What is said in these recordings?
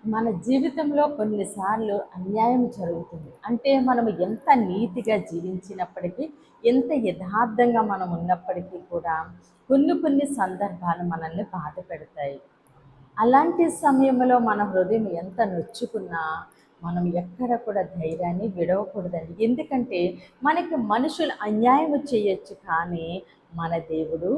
మన జీవితంలో కొన్నిసార్లు అన్యాయం జరుగుతుంది. అంటే మనం ఎంత నీతిగా జీవించినప్పటికీ, ఎంత యథార్థంగా మనం ఉన్నప్పటికీ కూడా కొన్ని సందర్భాలు మనల్ని బాధ పెడతాయి. అలాంటి సమయంలో మన హృదయం ఎంత నొచ్చుకున్నా మనం ఎక్కడ కూడా ధైర్యాన్ని విడవకూడదండి. ఎందుకంటే మనకి మనుషులు అన్యాయం చేయొచ్చు, కానీ మన దేవుడు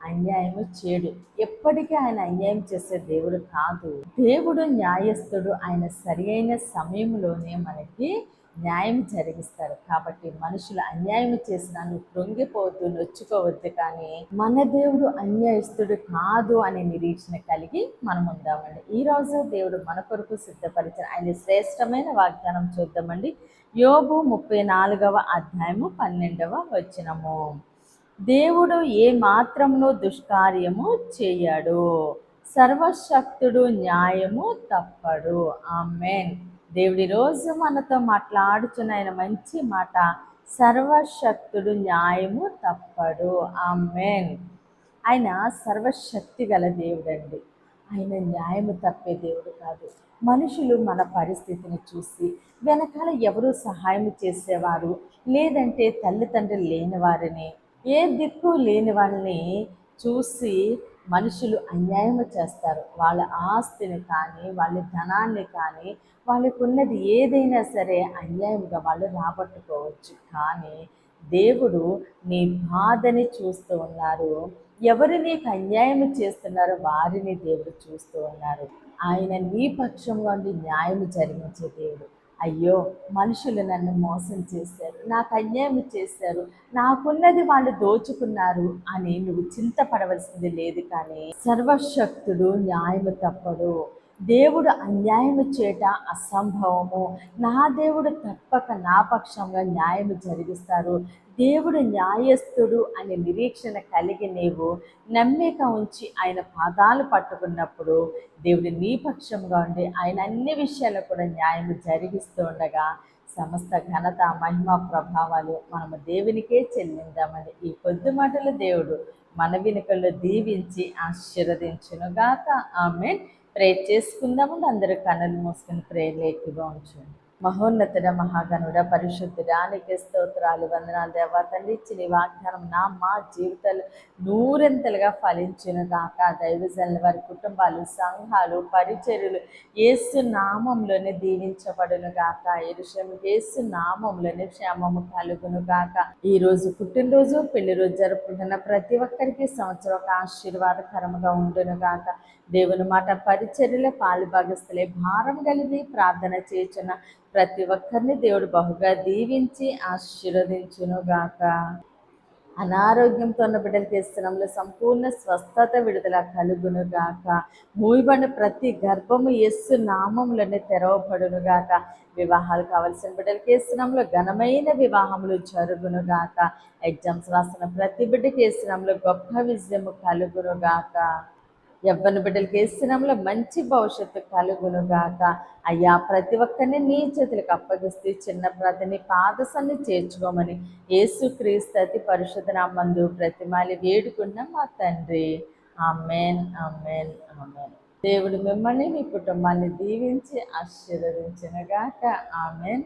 అన్యాయము చేయడు. ఎప్పటికీ ఆయన అన్యాయం చేసే దేవుడు కాదు. దేవుడు న్యాయస్థుడు. ఆయన సరి అయిన సమయంలోనే మనకి న్యాయం జరిగిస్తారు. కాబట్టి మనుషులు అన్యాయం చేసినా నువ్వు కృంగిపోవద్దు, నొచ్చుకోవద్దు. కానీ మన దేవుడు అన్యాయస్తుడు కాదు అనే నిరీక్షణ కలిగి మనం ఉందామండి. ఈరోజు దేవుడు మన కొరకు సిద్ధపరిచిన ఆయన శ్రేష్టమైన వాగ్దానం చూద్దామండి. యోబు 34వ అధ్యాయము 12వ వచనము. దేవుడు ఏ మాత్రమును దుష్కార్యము చేయడు, సర్వశక్తుడు న్యాయము తప్పడు. ఆమేన్. దేవుడి రోజు మనతో మాట్లాడుచున్న ఆయన మంచి మాట, సర్వశక్తుడు న్యాయము తప్పడు. ఆమేన్. ఆయన సర్వశక్తి గల దేవుడండి. ఆయన న్యాయము తప్పే దేవుడు కాదు. మనుషులు మన పరిస్థితిని చూసి వెనకాల ఎవరు సహాయం చేసేవారు, లేదంటే తల్లిదండ్రులు లేని వారిని, ఏ దిక్కు లేని వాళ్ళని చూసి మనుషులు అన్యాయం చేస్తారు. వాళ్ళ ఆస్తిని కానీ, వాళ్ళ ధనాన్ని కానీ, వాళ్ళకు ఉన్నది ఏదైనా సరే అన్యాయంగా వాళ్ళు రాబట్టుకోవచ్చు. కానీ దేవుడు నీ బాధని చూస్తూ ఉన్నారు. ఎవరు నీకు అన్యాయం చేస్తున్నారో వారిని దేవుడు చూస్తూ ఉన్నారు. ఆయన నీ పక్షంగా ఉండి న్యాయం జరిగించే దేవుడు. అయ్యో, మనుషులు నన్ను మోసం చేశారు, నాకు అన్యాయం చేశారు, నాకున్నది వాళ్ళు దోచుకున్నారు అని నువ్వు చింతపడవలసింది లేదు. కానీ సర్వశక్తుడు న్యాయము తప్పడు. దేవుడు అన్యాయము చేయట అసంభవము. నా దేవుడు తప్పక నా పక్షంగా న్యాయము జరిగిస్తారు. దేవుడు న్యాయస్థుడు అనే నిరీక్షణ కలిగి నీవు నమ్మిక ఉంచి ఆయన పాదాలు పట్టుకున్నప్పుడు దేవుడు నీ పక్షంగా ఉండి ఆయన అన్ని విషయాలు కూడా న్యాయం జరిగిస్తూ ఉండగా సమస్త ఘనత మహిమ ప్రభావాలు మనము దేవునికే చెల్లిందామని ఈ కొద్ది మాటలు దేవుడు మన వెనుకల్లో దీవించి ఆశీర్వదించునుగాక. ఆమేన్. ప్రేర్ చేసుకుందామండి. అందరూ కన్నులు మూసుకుని ప్రేర్లు ఎక్కువగా ఉంచండి. మహోన్నతుడ, మహాగణుడ, పరిశుద్ధుడానికి స్తోత్రాలు, వందనాలు దేవా. తండ్రి ఇచ్చిన వాగ్దానం మా జీవితాలు నూరెంతలుగా ఫలించును గాక. దైవజనుల వారి కుటుంబాలు, సంఘాలు, పరిచర్యలు యేసు నామంలోనే దీవించబడును గాక. యేసు నామంలోనే క్షేమము కలుగును గాక. ఈరోజు పుట్టినరోజు, పెళ్లి రోజు జరుపుకుంటున్న ప్రతి ఒక్కరికి సంవత్సరం ఒక ఆశీర్వాదకరముగా ఉండును గాక. దేవుని మాట పరిచర్యలో పాలుభాగస్తులే భారం కలిగి ప్రార్థన చేయుచున్న ప్రతి ఒక్కరిని దేవుడు బహుగా దీవించి ఆశీర్వదించును గాక. అనారోగ్యంతో ఉన్న బిడ్డలకి ఇస్తున్నాంలో సంపూర్ణ స్వస్థత విడుదల కలుగును గాక. మూయబడిన ప్రతి గర్భము యేసు నామంలోనే తెరవబడును గాక. వివాహాలు కావలసిన బిడ్డలకి ఇస్తున్నాంలో ఘనమైన వివాహములు జరుగును గాక. ఎగ్జామ్స్ రాస్తున్న ప్రతి బిడ్డకి ఇస్తున్నాంలో గొప్ప విజయము కలుగును గాక. యవ్వన బిడ్డలకి యేసునామములో మంచి భవిష్యత్తు కలుగును గాక. అయ్యా, ప్రతి ఒక్కరిని నీ చేతులకు అప్పగిస్తూ చిన్న ప్రతిని పాదసన్ని చేర్చుకోమని యేసుక్రీస్తు అతి పరిశుద్ధ నామమునందు ప్రతిమాలి వేడుకున్నాం మా తండ్రి. ఆమేన్, ఆమేన్, ఆమేన్. దేవుడు మిమ్మల్ని మీ కుటుంబాన్ని దీవించి ఆశీర్వదించును గాక. ఆమేన్.